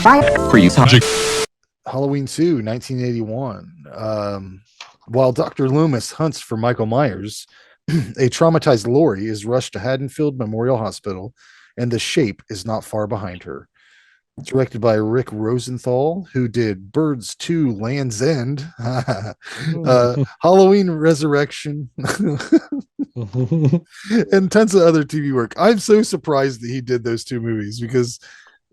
For you, Halloween 2, 1981. While Dr. Loomis hunts for Michael Myers, a traumatized Laurie is rushed to Haddonfield Memorial Hospital, and the Shape is not far behind her. Directed by Rick Rosenthal, who did Birds 2, Land's End, Halloween Resurrection, and tons of other TV work. I'm so surprised that he did those two movies because,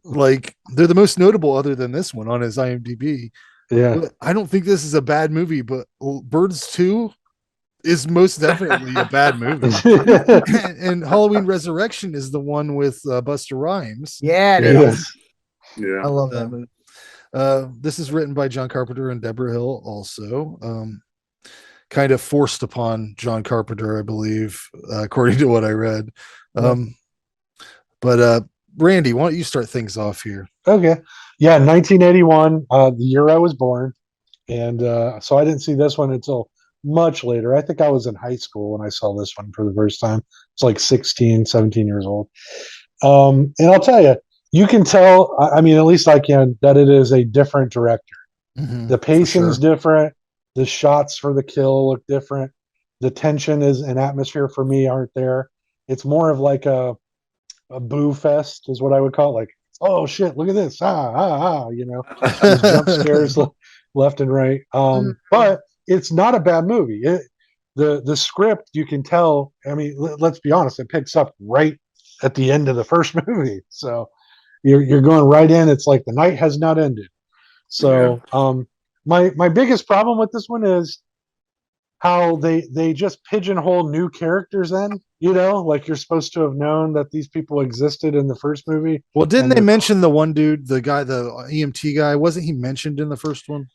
like, they're the most notable other than this one on his IMDb. Yeah. But I don't think this is a bad movie, but Birds 2 is most definitely a bad movie. and Halloween Resurrection is the one with Busta Rhymes. Yeah, it is. Yeah. I love that movie. This is written by John Carpenter and Deborah Hill, also. Kind of forced upon John Carpenter, I believe, according to what I read. But Randy, why don't you start things off here? Okay. Yeah, 1981, the year I was born. And so I didn't see this one until much later. I think I was in high school when I saw this one for the first time. It's like 16, 17 years old. And I'll tell you, you can tell, I mean, at least I can, that it is a different director. Mm-hmm, the pacing's different. The shots for the kill look different. The tension and atmosphere for me aren't there. It's more of like a boo fest is what I would call it. Like, oh shit, look at this. You know, these jump scares left and right. But it's not a bad movie. The script, you can tell, I mean, let's be honest, it picks up right at the end of the first movie. So you're going right in. It's like the night has not ended. So my biggest problem with this one is how they just pigeonhole new characters in, you know, like you're supposed to have known that these people existed in the first movie. Well, didn't they mention the one dude, the guy, the EMT guy? Wasn't he mentioned in the first one?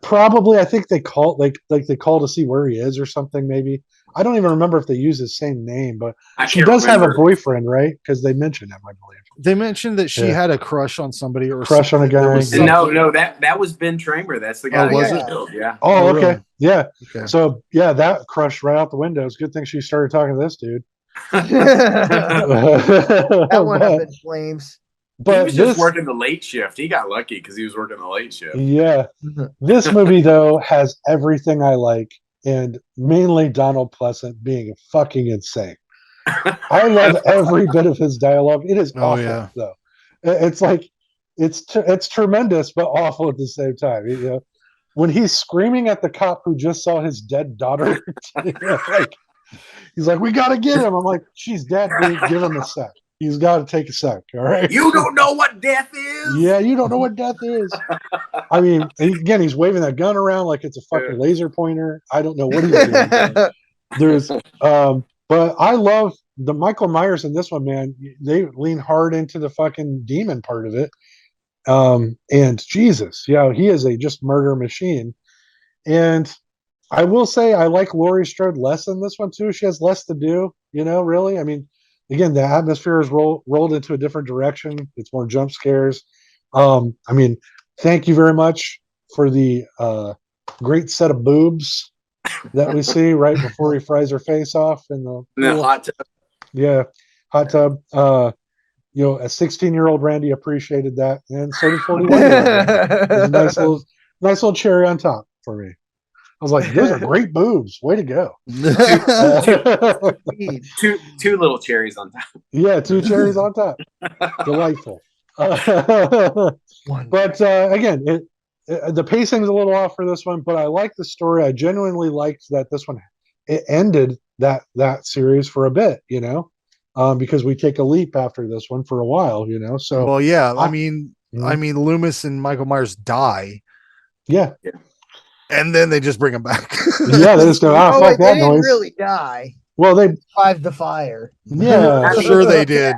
Probably. I think they call they call to see where he is or something, maybe. I don't even remember if they use his same name, but she does have a boyfriend, right? Because they mentioned him, I believe. They mentioned that she had a crush on somebody or crush on a guy. No, that was Ben Tramer. That's the guy. Oh, was it? Killed. Yeah. Oh, okay. Really? Yeah. Okay. So yeah, that crushed right out the window. It's a good thing she started talking to this dude. That went up in flames. But he was just working the late shift. He got lucky because he was working the late shift. Yeah. This movie though has everything I like, and mainly Donald Pleasant being fucking insane. I love every bit of his dialogue. It is awful though. It's like it's tremendous but awful at the same time. You know, when he's screaming at the cop who just saw his dead daughter, like he's like, "We got to get him." I'm like, "She's dead, dude. Give him a sec. He's got to take a sec. All right. You don't know what death is." Yeah, you don't know what death is. I mean, again, he's waving that gun around like it's a fucking laser pointer. I don't know what he's doing. There's, but I love the Michael Myers in this one, man. They lean hard into the fucking demon part of it. And Jesus, yeah, he is a just murder machine. And I will say I like Laurie Strode less in this one too. She has less to do, you know, really. I mean, again, the atmosphere is rolled into a different direction. It's more jump scares. I mean, thank you very much for the great set of boobs that we see right before he fries her face off in the hot tub. Yeah, hot tub. You know, a 16-year-old Randy appreciated that, and so did 41-year-old. Nice little cherry on top for me. I was like, those are great boobs. Way to go. two little cherries on top. Yeah, 2 cherries on top. Delightful. But again, the pacing's a little off for this one, but I like the story. I genuinely liked that this one, it ended that series for a bit, you know, because we take a leap after this one for a while, you know. So well, yeah, I mean, Loomis and Michael Myers die. Yeah. And then they just bring him back. Yeah, they just go, fuck that they noise. Didn't really die. Well, they survived the fire. Yeah, I'm sure they did.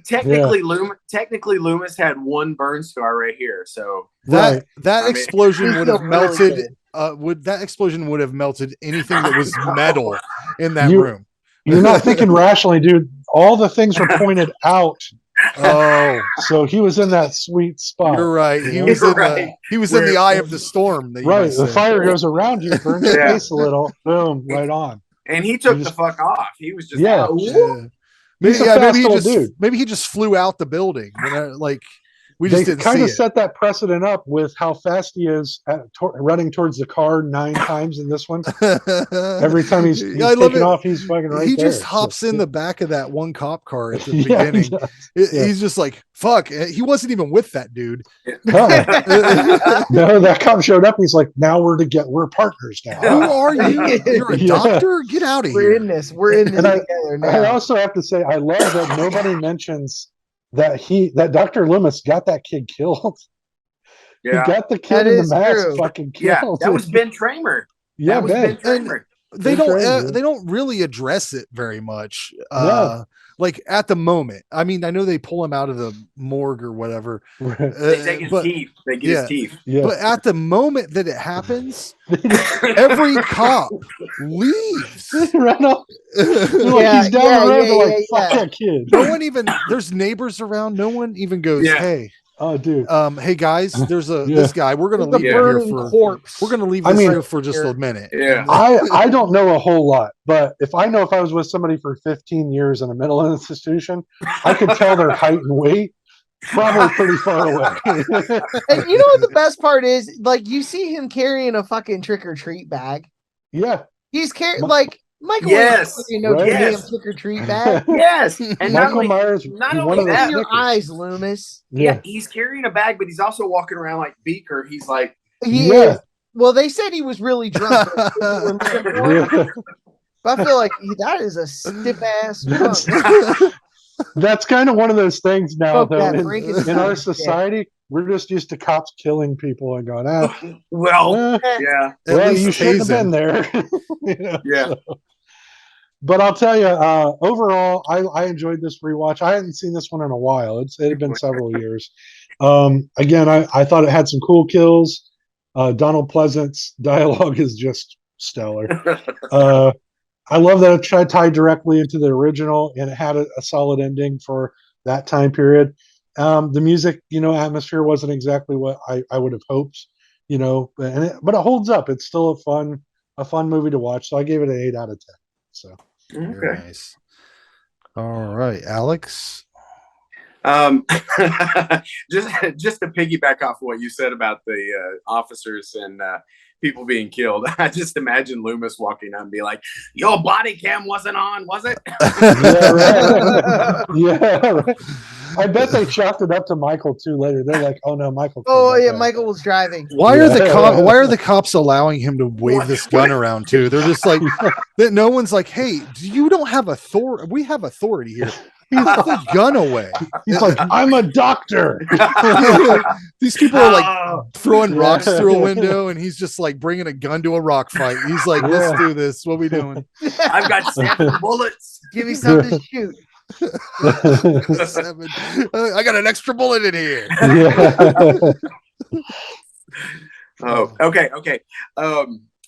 Technically, Loomis had one burn scar right here. So that explosion would have melted. That explosion would have melted anything that was metal in that room. You're not thinking rationally, dude. All the things were pointed out. Oh, so he was in that sweet spot. You're right. He was in the eye of the storm. Right. The fire goes around you, burns your face a little. Boom, right on. And he took the fuck off. He was just Maybe he just flew out the building. You know, like We just they didn't kind see of it. set that precedent up with how fast he is running towards the car 9 times in this one. Every time he's I love taking it. off, he's fucking right He there. just hops in the back of that one cop car at the Yeah, he beginning. does. Yeah. He's just like, fuck. He wasn't even with that dude. Uh-uh. No, that cop showed up. He's like, now we're partners now. Who are you? You're a Yeah. doctor? Get out of We're here. in this. We're in this And together I now. also have to say, I love that nobody mentions that Dr. Loomis got that kid killed. Yeah. He got the kid That in the is mask true. fucking Yeah. killed. That was Ben Tramer. yeah, That was Ben Ben. Tramer. They Good don't training, yeah. they don't really address it very much. No. Like at the moment. I mean, I know they pull him out of the morgue or whatever. They take his But teeth. They get yeah. his teeth. Yeah. but at the moment that it happens, every cop leaves. Right off. Like, Yeah, he's down yeah, the road. yeah, They're like, yeah, fuck yeah. that kid. No one even there's neighbors around. No one even goes, Yeah. hey, Oh, dude. hey guys, there's Yeah. this guy. We're gonna The leave him here burning for corpse. we're gonna leave I this mean- here for just a minute. Yeah. I don't know a whole lot, but if I was with somebody for 15 years in a mental institution, I could tell their height and weight probably pretty far away. And you know what the best part is? Like, you see him carrying a fucking trick or treat bag. Yeah. He's carrying Mi- like Michael. Yes, You know, right? damn Yes. trick or treat bag. Yes. And not Michael only, Myers, not he only wanted that, a In your Snickers. eyes, Loomis. yeah, he's carrying a bag, but he's also walking around like Beaker. He's like, He Yeah. is. Well, they said he was really drunk. But Yeah. I feel like that is a stiff ass That's- drunk. That's kind of one of those things now, Fuck though. that In, Frankenstein our shit. society, we're just used to cops killing people and going, well, eh, yeah, At well, least you shouldn't have tasing. been there. You know, yeah. so. But I'll tell you, overall, I enjoyed this rewatch. I hadn't seen this one in a while. It had been several years. Again, I thought it had some cool kills. Donald Pleasant's dialogue is just stellar. I love that it tied directly into the original, and it had a solid ending for that time period. The music, atmosphere wasn't exactly what I would have hoped, but it holds up. It's still a fun movie to watch. So I gave it an 8 out of 10. So Very Okay. nice. All right, Alex. Just to piggyback off what you said about the officers and people being killed, I just imagine Loomis walking up and be like, "Your body cam wasn't on, was it?" yeah, right. Yeah, right. I bet they chalked it up to Michael too later. They're like, "Oh no, Michael." killed Oh that yeah, guy." Michael was driving. Why are Yeah. why are the cops allowing him to wave this gun around too? They're just like that. No one's like, hey, you don't have authority. We have authority here. Put the gun away. He's like, "I'm a doctor." These people are like Oh, throwing Yeah. rocks through a window, and he's just like bringing a gun to a rock fight. He's like, let's Yeah. do this. What we doing? I've got 7 bullets. Give me something to shoot. 7. I got an extra bullet in here. Yeah. Oh, okay.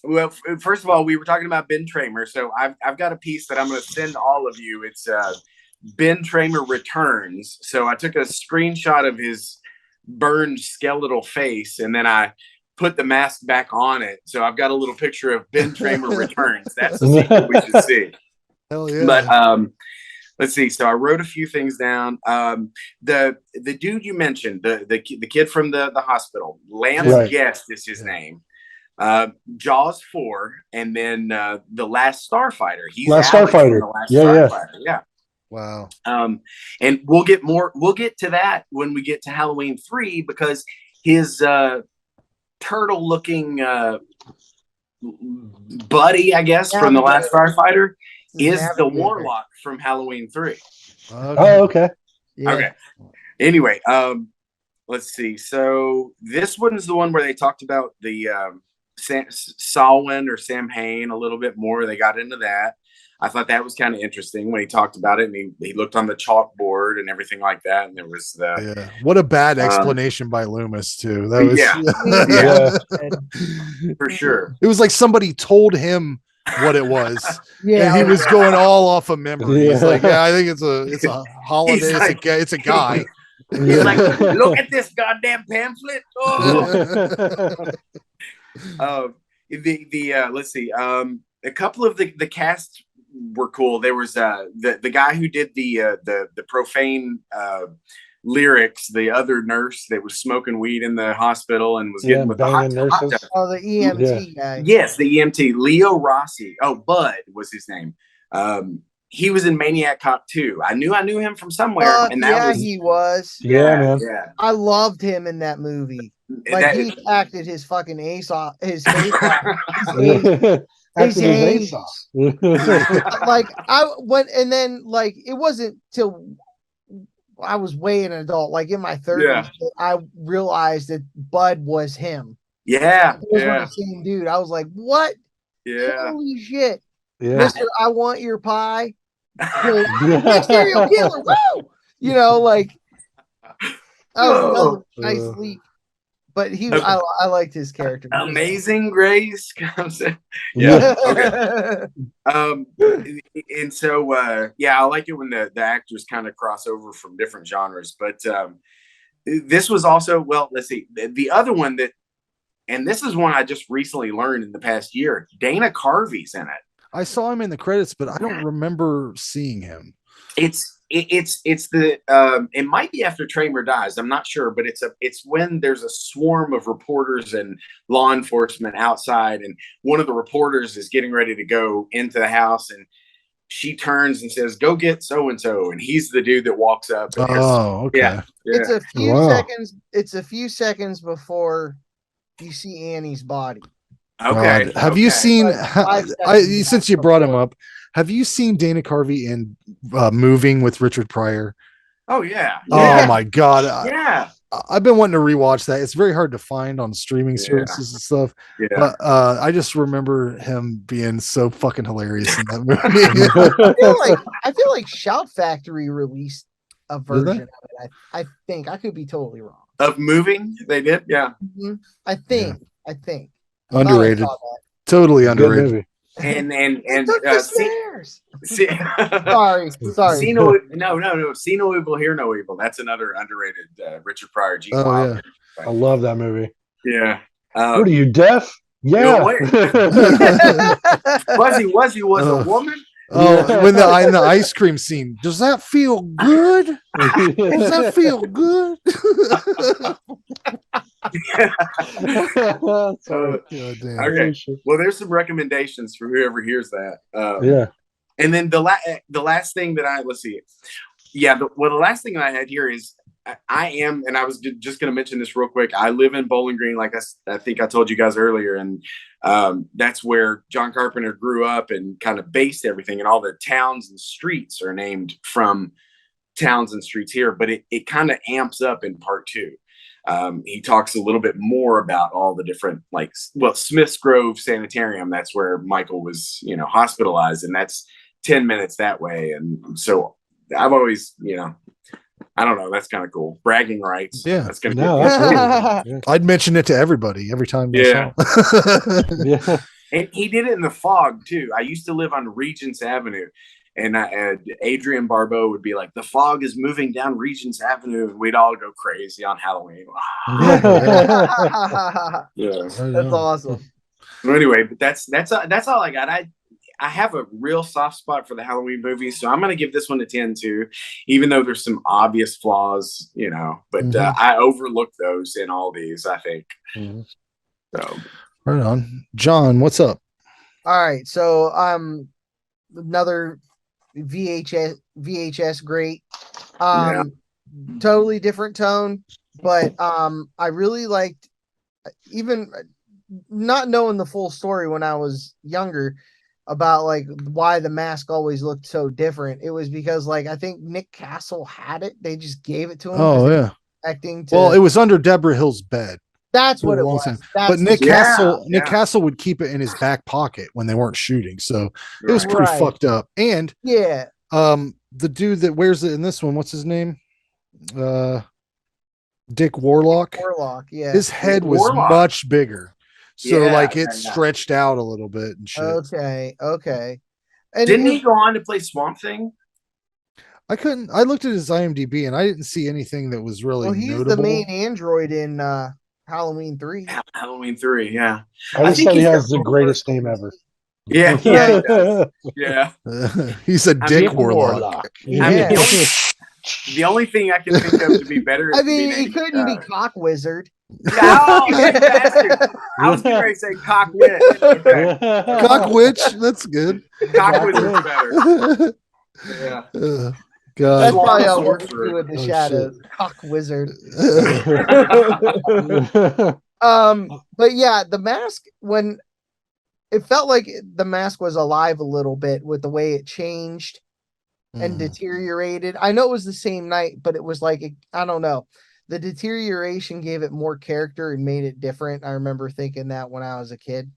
Well, first of all, we were talking about Ben Tramer, so I've got a piece that I'm going to send all of you. It's Ben Tramer Returns. So I took a screenshot of his burned skeletal face, and then I put the mask back on it. So I've got a little picture of Ben Tramer Returns. That's the sequel we should see. Hell yeah. But let's see. So I wrote a few things down. The dude you mentioned, the kid from the hospital, Lance Right. Guest is his name. Jaws 4, and then the Last Starfighter. He's Last Alex from Starfighter. The Last Yeah, yeah. Starfighter. Yeah. Wow. And we'll get to that when we get to Halloween 3, because his turtle looking buddy, I guess, Yeah, from the Last Starfighter is the Navigator. Warlock from Halloween 3. Oh, okay. Yeah. Okay. Anyway, let's see. So this one's the one where they talked about the Samhain or Samhain a little bit more. They got into that. I thought that was kind of interesting when he talked about it, and he looked on the chalkboard and everything like that, and there was the Yeah. What a bad explanation by Loomis too. That was Yeah. for sure. It was like somebody told him what it was. Yeah. And he was going all off of memory. He's Yeah. like, yeah, I think it's a holiday. He's It's a guy. He's like, look at this goddamn pamphlet. Oh. Let's see. A couple of the cast were cool. There was the guy who did the profane Lyrics, the other nurse that was smoking weed in the hospital and was getting with the hot banging nurses. tub. Oh, the EMT guy. Yes, the EMT, Leo Rossi. Oh, Bud was his name. He was in Maniac Cop 2. I knew him from somewhere, and that was he was. Yeah, man. Yeah. I loved him in that movie. Like he acted his fucking ace off, his face off. His ace. Like I went, and then like it wasn't till I was way an adult, like in my 30s, that I realized that Bud was him. Yeah, It was the same dude. I was like, what? Yeah. Holy shit. Yeah. Mister, I want your pie. Serial killer. Woo! You know, like that was another nice leap. But I liked his character. Amazing Grace comes in. Yeah. Okay. And so I like it when the actors kind of cross over from different genres. But this was also, well, let's see, the other one that, and this is one I just recently learned in the past year. Dana Carvey's in it. I saw him in the credits, but I don't remember seeing him. It's the it might be after Tramer dies. I'm not sure, but it's when there's a swarm of reporters and law enforcement outside, and one of the reporters is getting ready to go into the house, and she turns and says, "Go get so and so," and he's the dude that walks up. And okay. Yeah. It's a few seconds. It's a few seconds before you see Annie's body. Okay. Have you seen? Like Since you brought him up, have you seen Dana Carvey in Moving with Richard Pryor? Oh yeah. Oh my god. Yeah. I've been wanting to rewatch that. It's very hard to find on streaming services and stuff. Yeah. But I just remember him being so fucking hilarious in that movie. I feel like Shout Factory released a version of it. I think I could be totally wrong. Of Moving, they did. Yeah. Mm-hmm. I think. Underrated. Totally underrated. And sorry. See no evil, hear no evil. That's another underrated Richard Pryor. Gene Wilder. I love that movie. Yeah. What are you, deaf? Yeah. Was he a woman? Oh, when the ice cream scene, does that feel good? Does that feel good? Okay. Well, there's some recommendations for whoever hears that. And then the last thing that let's see. Yeah. The last thing I had here is I am, and I was just going to mention this real quick. I live in Bowling Green, like I think I told you guys earlier, and that's where John Carpenter grew up and kind of based everything. And all the towns and streets are named from towns and streets here, but it kind of amps up in part 2. He talks a little bit more about all the different, Smith's Grove Sanitarium. That's where Michael was, hospitalized, and that's 10 minutes that way. And so I've always, I don't know. That's kind of cool. Bragging rights. Yeah. That's going to be I'd mention it to everybody every time. Yeah. And he did it in The Fog too. I used to live on Regents Avenue, and Adrian Barbeau would be like, "The fog is moving down Regents Avenue," and we'd all go crazy on Halloween. Yeah. That's awesome. Well, anyway, but that's all I got. I have a real soft spot for the Halloween movies, so I'm going to give this one a 10 too, even though there's some obvious flaws, but I overlook those in all these, I think. Mm-hmm. So, right on. John, what's up? All right. So, another VHS great, totally different tone, but I really liked, even not knowing the full story when I was younger, about why the mask always looked so different. It was because I think Nick Castle had it. They just gave it to him. Oh yeah. Well, it was under Deborah Hill's bed. That's what it was. But Nick Castle would keep it in his back pocket when they weren't shooting. So it was pretty fucked up. And the dude that wears it in this one, what's his name? Dick Warlock. Yeah. His head was much bigger. So it stretched out a little bit and shit. Okay. And didn't he go on to play Swamp Thing? I looked at his IMDb and I didn't see anything that was really he's notable. The main android in Halloween 3. Halloween 3, yeah. I just thought he has the greatest name ever. Yeah, he does. Yeah. He's a Dick Warlock. The only thing I can think of to be better is I to be mean, he named, couldn't be Cock Wizard. oh, you bastard. I was getting ready to say Cock Witch. Okay. Cock witch. That's good. Cock Wizard's better. Yeah. God. That's Swan probably how we're Sorcerer. doing the Oh, shadows. Cock Wizard. Oh, But yeah, the mask, when it felt like the mask was alive a little bit with the way it changed and Mhm. deteriorated. I know it was the same night, but it was like, I don't know. The deterioration gave it more character and made it different. I remember thinking that when I was a kid.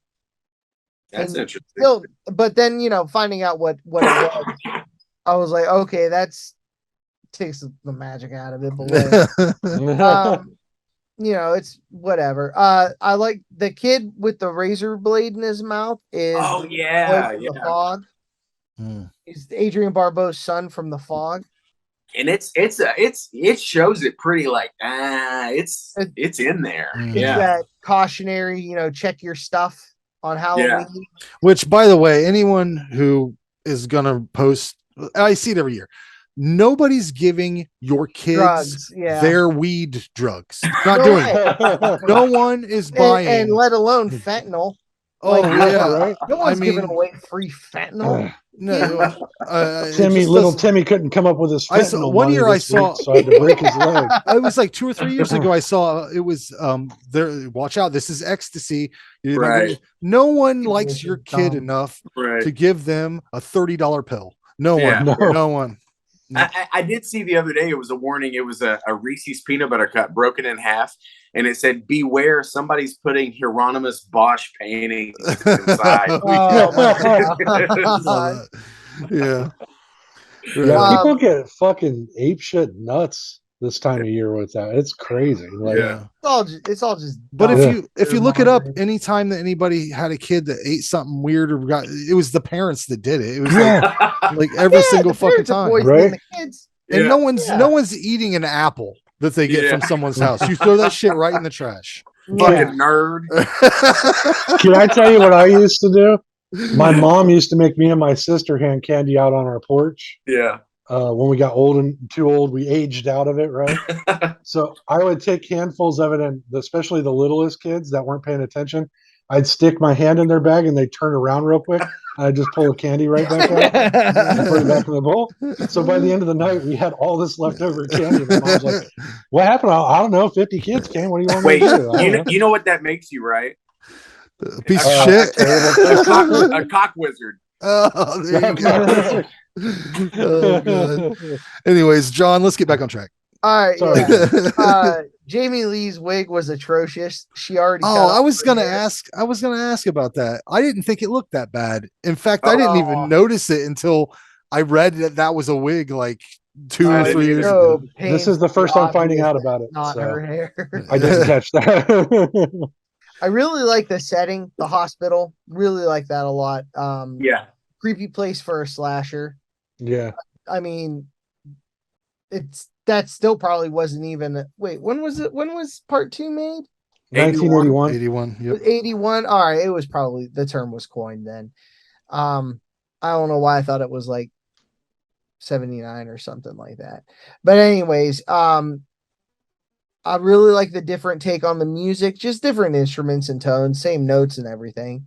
That's And interesting. still, but then, finding out what it was, I was like, okay, that's takes the magic out of it. But it's whatever. I like the kid with the razor blade in his mouth is Oh the boy yeah, from yeah. the Fog. Mm. He's Adrian Barbeau's son from the Fog. And it shows it pretty like it's in there. Mm. It's Yeah. that cautionary, check your stuff on Halloween. Which, by the way, anyone who is gonna post, I see it every year. Nobody's giving your kids Drugs, yeah. their weed drugs. Not No doing way. it. No one is buying. And let alone fentanyl. Oh like, yeah, right? No one's I giving mean, away free fentanyl. no. It Timmy, just little doesn't- Timmy couldn't come up with his I saw- fentanyl one money year I this saw- week, so I had to break his leg. It was like 2 or 3 years ago. I saw it was there. Watch out! This is ecstasy. You know, Right. No one People likes are your kid dumb. enough Right. to give them a $30 pill. No one. Yeah. No. No one. I did see the other day, it was a warning. It was a Reese's peanut butter cup broken in half, and it said, "Beware, somebody's putting Hieronymus Bosch paintings inside." Oh, my Love God. that. Yeah. Yeah, Um, people get fucking apeshit nuts this time of year with that. It's crazy. Like, Yeah. It's all just But dumb. if you look it up, Fear-mongering. anytime that anybody had a kid that ate something weird or it was the parents that did it. It was yeah, like every Yeah, single the fucking parents are time. poisoning Right? the kids. And Yeah. no one's eating an apple that they get Yeah. from someone's house. You throw that shit right in the trash. Yeah. Fucking nerd. can I tell you what I used to do? My mom used to make me and my sister hand candy out on our porch. Yeah. When we got old and too old, we aged out of it, right? So I would take handfuls of it, and especially the littlest kids that weren't paying attention, I'd stick my hand in their bag and they'd turn around real quick. And I'd just pull the candy right back out and put it back in the bowl. So by the end of the night, we had all this leftover candy. And my mom's like, "What happened? I don't know. 50 kids came. What do you want me Wait, to do?" I don't know. you know what that makes you, right? Piece Oh, of shit. terrible. A cock wizard. Oh, there you go. Oh, God. Anyways, John, let's get back on track. All right. Sorry. Yeah. Jamie Lee's wig was atrocious. She already. cut Oh, off I was her gonna hair. ask. I was gonna ask about that. I didn't think it looked that bad. In fact, I didn't Oh. even notice it until I read that was a wig like 2 or Oh, 3 years so ago. This is the first I'm finding obvious out about it. Not So her hair. I didn't catch that. I really like the setting, the hospital. Really like that a lot. Yeah. Creepy place for a slasher. Yeah. I mean, that still probably wasn't even. Wait, when was it? When was part 2 made? 1981. 81. Yep. 81. All right, it was probably the term was coined then. I don't know why I thought it was like 79 or something like that. But anyways, I really like the different take on the music, just different instruments and tones, same notes and everything.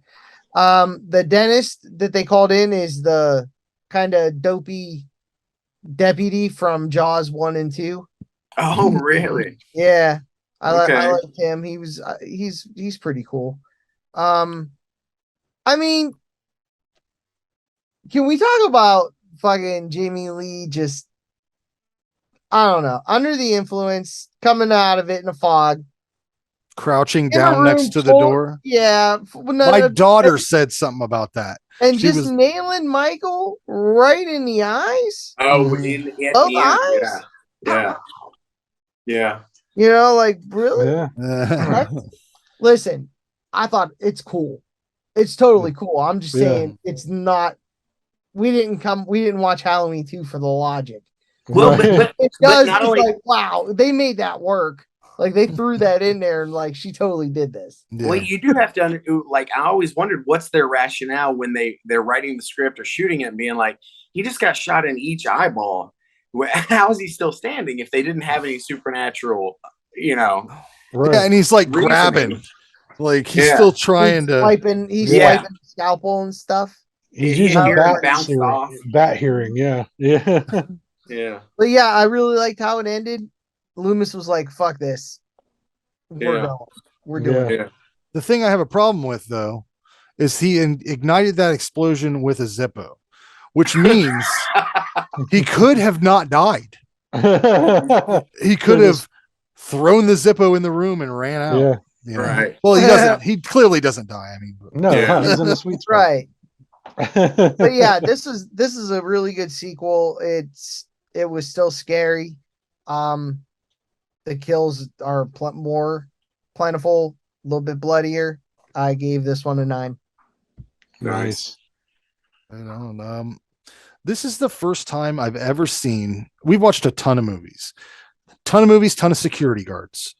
The dentist that they called in is the kind of dopey deputy from Jaws 1 and 2. Oh, really? Yeah. I Okay. like him. He's pretty cool. I mean, can we talk about fucking Jamie Lee just I don't know, under the influence, coming out of it in a fog. Crouching In a down room next to the full- door. Yeah. My daughter said something about that. and she just was- nailing Michael right in the eyes. Oh, Mhm. at Both the end. eyes? Yeah. Yeah. Like really? Yeah. Listen, I thought it's cool. It's totally cool. I'm just Yeah. saying it's not. We didn't watch Halloween 2 for the logic. Well, Right. but It But does. not It's only- like, wow, they made that work. Like they threw that in there and like she totally did this. Yeah. well, you do have to like. I always wondered what's their rationale when they're writing the script or shooting it and being like, he just got shot in each eyeball. How is he still standing if they didn't have any supernatural, you know, Right. Yeah, and he's like reasoning? grabbing, like he's Yeah. still trying to. He's Yeah. swiping the scalpel and stuff. He's His using hearing bat bounced hearing. off. Bat hearing. Yeah. Yeah. Yeah. But yeah, I really liked how it ended. Loomis was like, "Fuck this, we're Yeah. going, we're doing Yeah. it." Yeah. The thing I have a problem with though is he ignited that explosion with a Zippo, which means he could have not died. He could have thrown the Zippo in the room and ran out. Yeah. You know? Right. Well, he doesn't. He clearly doesn't die. I mean, No, Yeah. he's in the sweet spot. Right. But yeah, this is a really good sequel. It was still scary. The kills are more plentiful, a little bit bloodier. I gave this one a 9. Nice. I don't. This is the first time I've ever seen. We've watched a ton of movies, ton of security guards.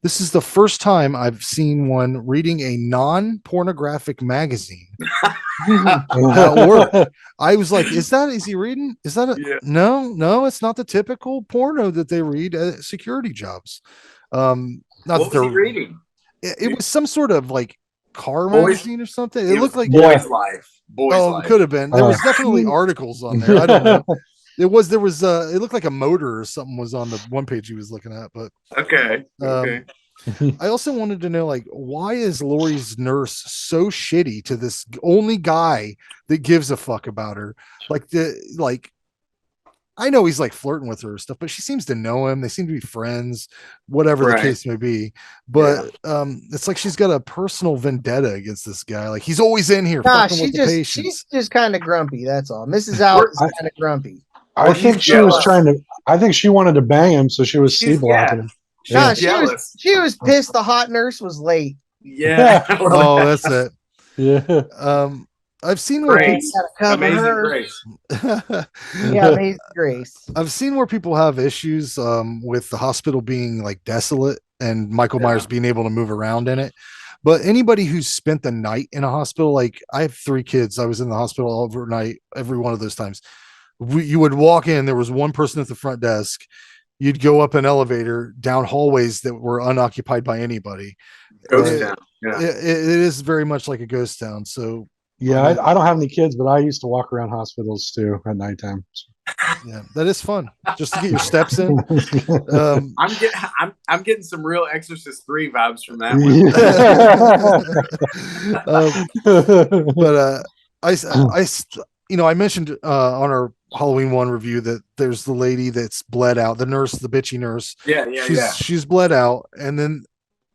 This is the first time I've seen one reading a non-pornographic magazine at work. I was like, is he reading? Is that Yeah. No, it's not the typical porno that they read at security jobs. Not What that was he reading? it was some sort of like car Boys- magazine or something. It looked like Boy's Life. Boy's oh, Life. it could have been. There was definitely articles on there. I don't know. There was it looked like a motor or something was on the one page he was looking at, but Okay. Okay. I also wanted to know, like, why is Lori's nurse so shitty to this only guy that gives a fuck about her? I know he's like flirting with her or stuff, but she seems to know him. They seem to be friends, whatever the Right. case may be. But it's like she's got a personal vendetta against this guy. Like he's always in here Nah, fucking with the patients. she's just kind of grumpy. That's all. Mrs. Out is I- kind of grumpy. I think she was trying to. I think she wanted to bang him, so she was She's- C blocking him. Nah, She's jealous. she was pissed the hot nurse was late. Yeah. Oh, that's it. Yeah. I've seen where Grace. Gotta cover Amazing her. Grace. Yeah, Amazing Grace. I've seen where people have issues with the hospital being like desolate and Michael Yeah. Myers being able to move around in it. But anybody who's spent the night in a hospital, like I have 3 kids, I was in the hospital overnight every one of those times. You would walk in, there was one person at the front desk. You'd go up an elevator down hallways that were unoccupied by anybody. Ghost Uh, Town. Yeah. it is very much like a ghost town. So Yeah, I don't have any kids, but I used to walk around hospitals too at nighttime. yeah, that is fun just to get your steps in. I'm getting some real Exorcist 3 vibes from that one. But I mentioned on our Halloween 1 review that there's the lady that's bled out, the nurse, the bitchy nurse. Yeah. She's bled out, and then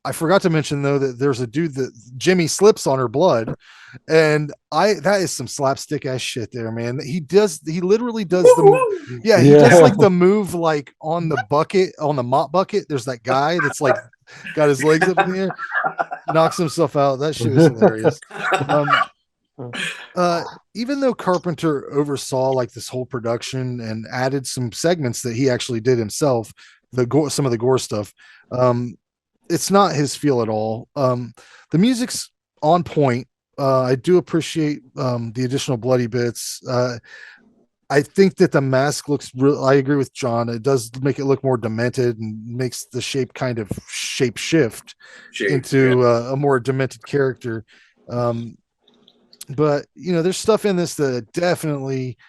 I forgot to mention though that there's a dude that Jimmy slips on her blood, and that is some slapstick ass shit there, man. He literally does he does like the move like on the bucket, on the mop bucket. There's that guy that's like got his legs up in the air, knocks himself out. That shit was hilarious. Even though Carpenter oversaw like this whole production and added some segments that he actually did himself, some of the gore stuff, it's not his feel at all. The music's on point. I do appreciate the additional bloody bits. I think that the mask looks real. I agree with John. It does make it look more demented and makes the shape kind of shape shift into a more demented character. But there's stuff in this that I definitely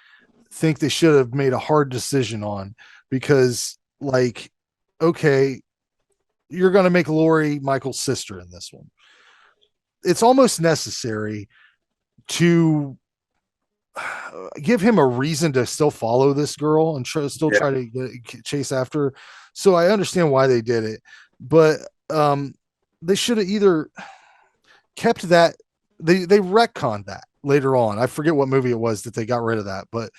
think they should have made a hard decision on, because like, okay, you're going to make Laurie Michael's sister in this one. It's almost necessary to give him a reason to still follow this girl and try to chase after her. So I understand why they did it, but they should have either kept that. They retconned that later on. I forget what movie it was that they got rid of that, but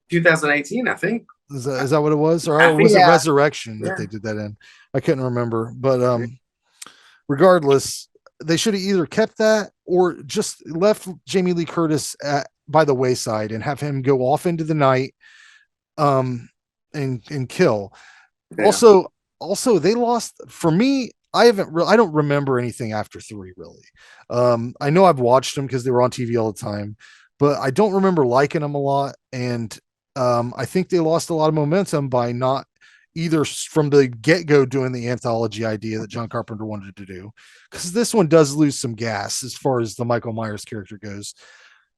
2018, I think. Is that what it was? Or I think- was it Yeah. Resurrection that they did that in? I couldn't remember. But regardless, they should have either kept that or just left Jamie Lee Curtis by the wayside and have him go off into the night and kill. Yeah. Also they lost, for me, I don't remember anything after 3 really. I know I've watched them because they were on TV all the time, but I don't remember liking them a lot. And I think they lost a lot of momentum by not either from the get-go doing the anthology idea that John Carpenter wanted to do, because this one does lose some gas as far as the Michael Myers character goes.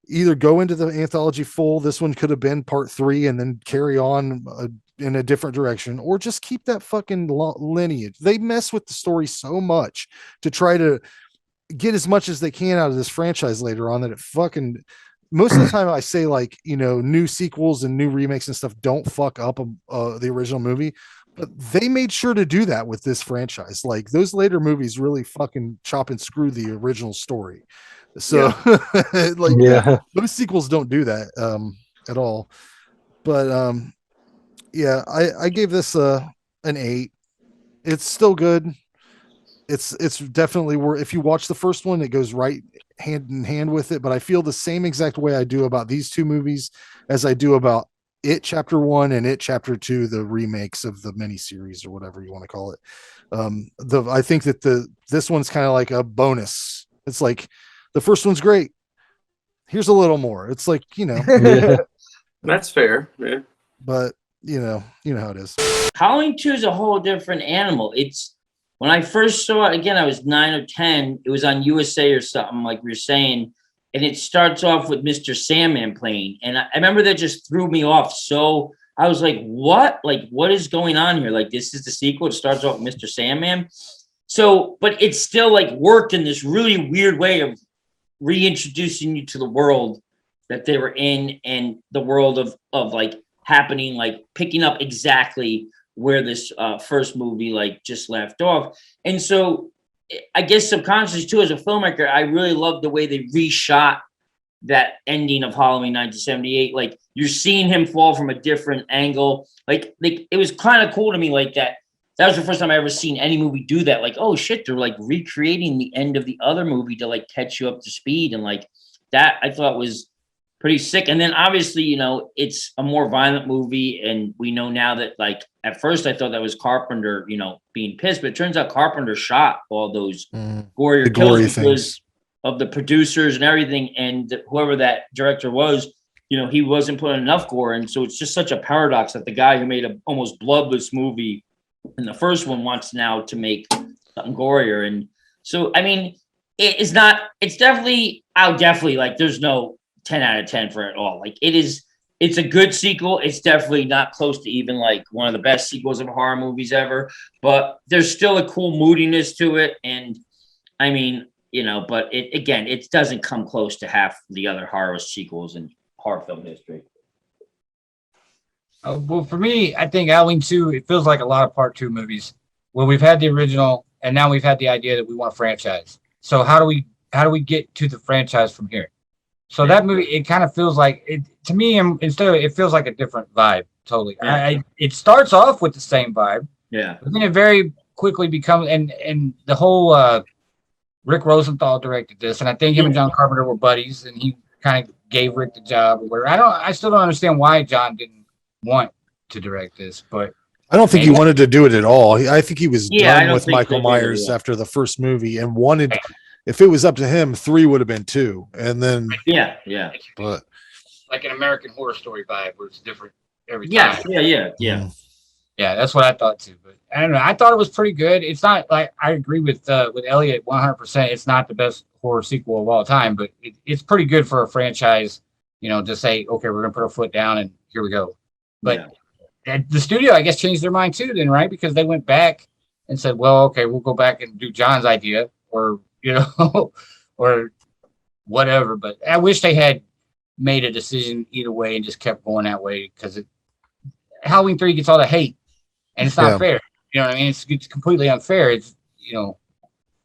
Either go into the anthology full, this one could have been part 3 and then carry on in a different direction, or just keep that fucking lineage. They mess with the story so much to try to get as much as they can out of this franchise later on that it fucking, most of the time I say, like, you know, new sequels and new remakes and stuff don't fuck up the original movie, but they made sure to do that with this franchise. Like, those later movies really fucking chop and screw the original story. So like, those sequels don't do that at all. But yeah, I gave this an 8. It's still good. It's definitely worth, if you watch the first one, it goes right hand in hand with it. But I feel the same exact way I do about these two movies as I do about It Chapter 1 and It Chapter 2, the remakes of the miniseries or whatever you want to call it. I think that this one's kind of like a bonus. It's like, the first one's great. Here's a little more. It's like, you know, That's fair. Yeah. But you know how it is. Halloween 2 is a whole different animal. It's, when I first saw it, again, I was 9 or 10. It was on USA or something, like we were saying. And it starts off with Mr. Sandman playing. And I remember that just threw me off. So I was like, what? Like, what is going on here? Like, this is the sequel. It starts off with Mr. Sandman. So, but it still like worked in this really weird way of reintroducing you to the world that they were in, and the world of like happening, like picking up exactly where this first movie like just left off. And so I guess subconsciously too, as a filmmaker, I really love the way they reshot that ending of Halloween 1978. Like, you're seeing him fall from a different angle. Like it was kind of cool to me, like that was the first time I ever seen any movie do that. Like, oh shit, they're like recreating the end of the other movie to like catch you up to speed. And like that, I thought was pretty sick. And then obviously, you know, it's a more violent movie. And we know now that, like, at first I thought that was Carpenter, you know, being pissed, but it turns out Carpenter shot all those gory kills because of the producers and everything. And whoever that director was, you know, he wasn't putting enough gore in. So it's just such a paradox that the guy who made a almost bloodless movie in the first one wants now to make something gorier. And so, I mean, it's definitely, I'll definitely, like, there's no 10 out of 10 for it all. Like, it's a good sequel. It's definitely not close to even like one of the best sequels of horror movies ever, but there's still a cool moodiness to it. And I mean, you know, but it doesn't come close to half the other horror sequels in horror film history. Well, for me, I think Halloween 2, it feels like a lot of part 2 movies. Well, we've had the original, and now we've had the idea that we want a franchise. So how do we get to the franchise from here? So that movie, it kind of feels like it to me. Instead of, it feels like a different vibe. Totally. Yeah. It starts off with the same vibe. Yeah. But then it very quickly becomes, and the whole Rick Rosenthal directed this, and I think him and John Carpenter were buddies, and he kind of gave Rick the job or whatever. I still don't understand why John didn't want to direct this, but I don't think he wanted to do it at all. I think he was done with Michael Myers after the first movie and wanted, if it was up to him, 3 would have been 2. And then, yeah. But like an American Horror Story vibe where it's different every time. Yeah. Yeah, that's what I thought too. But I don't know. I thought it was pretty good. It's not like, I agree with Elliot 100%. It's not the best horror sequel of all time, but it's pretty good for a franchise, you know, to say, okay, we're going to put our foot down and here we go. But the studio, I guess, changed their mind too then, right? Because they went back and said, well, okay, we'll go back and do John's idea or, you know, or whatever. But I wish they had made a decision either way and just kept going that way, because Halloween 3 gets all the hate and it's not fair. You know what I mean? It's completely unfair. It's, you know,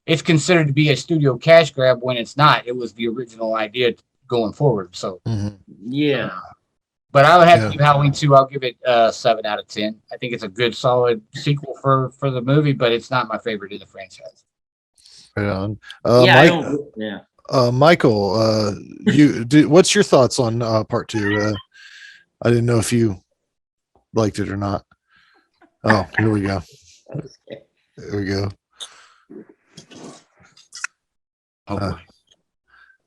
it's considered to be a studio cash grab when it's not. It was the original idea going forward. So, but I would have to give Halloween 2. I'll give it 7 out of 10. I think it's a good, solid sequel for the movie, but it's not my favorite in the franchise. Right on. Michael, what's your thoughts on part 2? I didn't know if you liked it or not. Oh, here we go. There we go.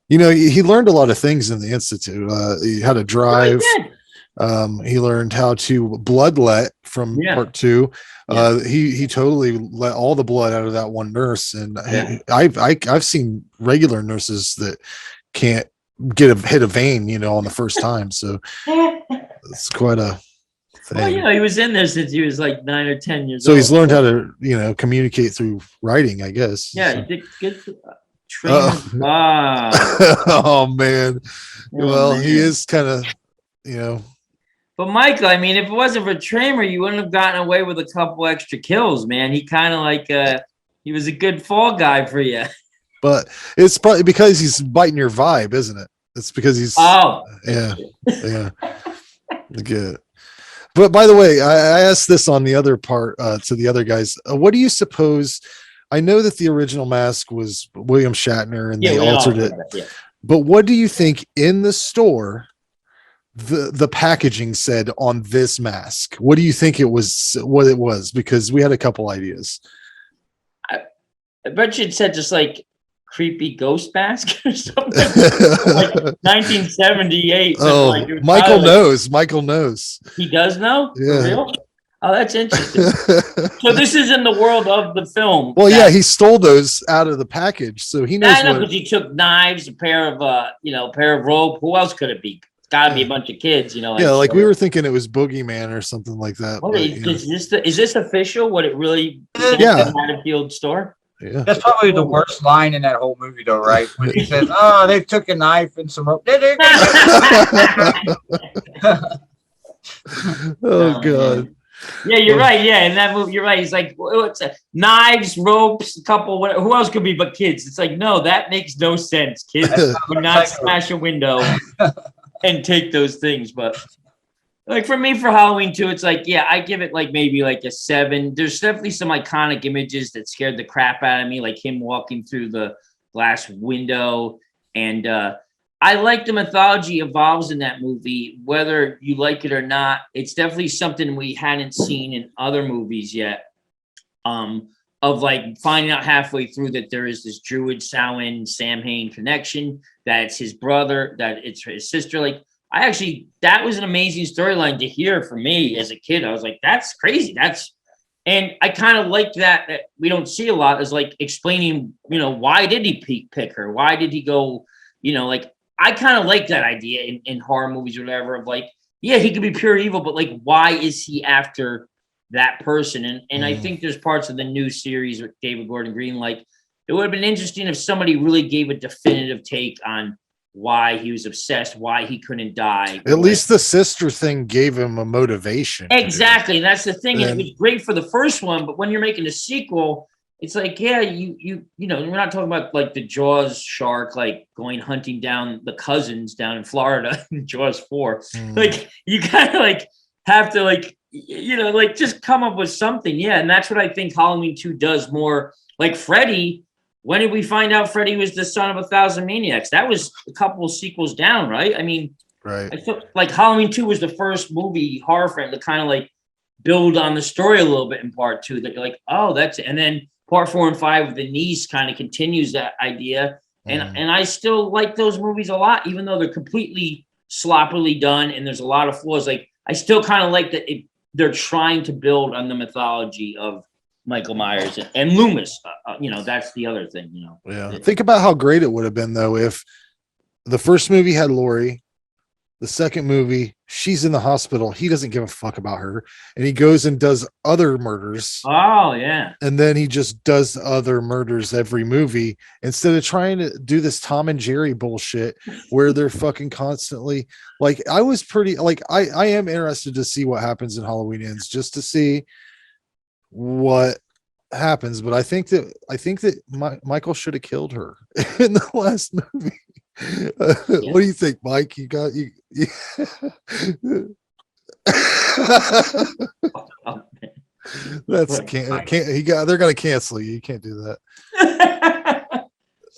You know, he learned a lot of things in the Institute. He had to drive. He learned how to bloodlet from Yeah. part 2. Yeah. He totally let all the blood out of that one nurse, and Yeah. I've seen regular nurses that can't hit a vein, on the first time. So it's quite a Well, thing. he was in there since he was like 9 or 10 years So old. he's learned how to, communicate through writing, I guess. Yeah, So- he did good. Trainer. Oh man. Well, he man. is kind of, But Michael, I mean, if it wasn't for Tramer, you wouldn't have gotten away with a couple extra kills, man. He kind of like he was a good fall guy for you. but it's probably because he's biting your vibe, isn't it? It's because he's Oh, yeah. Good. But by the way, I asked this on the other part to the other guys. What do you suppose? I know that the original mask was William Shatner and they we all altered know it. that, yeah. But what do you think in the store the packaging said on this mask? What do you think what it was? Because we had a couple ideas. I bet you it said just like creepy ghost mask or something. Like 1978. Oh, like, it was Michael probably like- knows. Michael knows. He does know? For Yeah. real? Oh, that's interesting. So this is in the world of the film. Well, yeah, he stole those out of the package, so he knows I know what. because he took knives, a pair of rope. Who else could it be? It's got to be a bunch of kids, Yeah, like we were thinking it was Boogeyman or something like that. What but, is this official? What it really? Yeah. The Haddonfield store. yeah. That's probably the worst line in that whole movie, though, right? When he says, "Oh, they took a knife and some rope." Oh god. Yeah, you're right. Yeah, in that movie, you're right. He's like, what's knives, ropes, a couple. Who else could be but kids? It's like, no, that makes no sense. Kids would not smash a window and take those things. But like for me, for Halloween 2, it's like, yeah, I give it like maybe like a 7. There's definitely some iconic images that scared the crap out of me, like him walking through the glass window. And I like the mythology evolves in that movie, whether you like it or not. It's definitely something we hadn't seen in other movies yet. Of like finding out halfway through that there is this Druid Samhain Samhain connection, that it's his brother, that it's his sister. Like that was an amazing storyline to hear for me as a kid. I was like, that's crazy. And I kind of like that we don't see a lot, is like explaining, why did he pick her? Why did he go, like, I kind of like that idea in horror movies or whatever, of like, yeah, he could be pure evil, but like, why is he after that person? And I think there's parts of the new series with David Gordon Green, like it would have been interesting if somebody really gave a definitive take on why he was obsessed, why he couldn't die. At least the sister thing gave him a motivation. Exactly. And that's the thing. And- It was great for the first one, but when you're making a sequel, it's like, yeah, we're not talking about like the Jaws shark, like going hunting down the cousins down in Florida in Jaws 4. Like you kind of like have to like, like just come up with something. Yeah. And that's what I think Halloween 2 does more. Like Freddy, when did we find out Freddy was the son of 1,000 maniacs? That was a couple of sequels down, right? I mean, Right. I feel like Halloween 2 was the first movie horror film to kind of like build on the story a little bit in part 2, that you're like, oh, that's it. And then part 4 and 5, the niece kind of continues that idea. And I still like those movies a lot, even though they're completely sloppily done and there's a lot of flaws. Like I still kind of like that they're trying to build on the mythology of Michael Myers and Loomis. That's the other thing, Yeah. Think about how great it would have been though if the first movie had Laurie, the second movie, she's in the hospital. He doesn't give a fuck about her. And he goes and does other murders. Oh, yeah. And then he just does other murders every movie instead of trying to do this Tom and Jerry bullshit where they're fucking constantly like, I was pretty like, I am interested to see what happens in Halloween Ends just to see what happens. But I think that Michael should have killed her in the last movie. What do you think, Mike? You got you. That's they're gonna cancel you. You can't do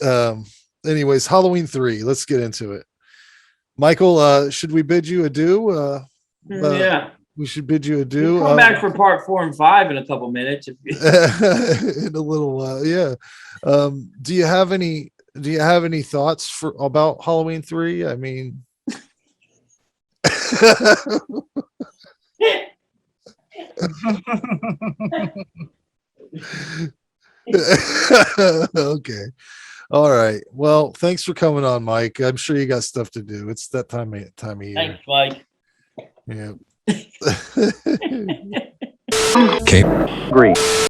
that. Anyways, Halloween 3. Let's get into it. Michael, should we bid you adieu? Yeah. We should bid you adieu. Come back for part 4 and 5 in a couple minutes. In a little while, yeah. Do you have any thoughts about Halloween 3? I mean, Okay. All right. Well, thanks for coming on, Mike. I'm sure you got stuff to do. It's that time of year. Thanks, Mike. Yeah. Okay. Green.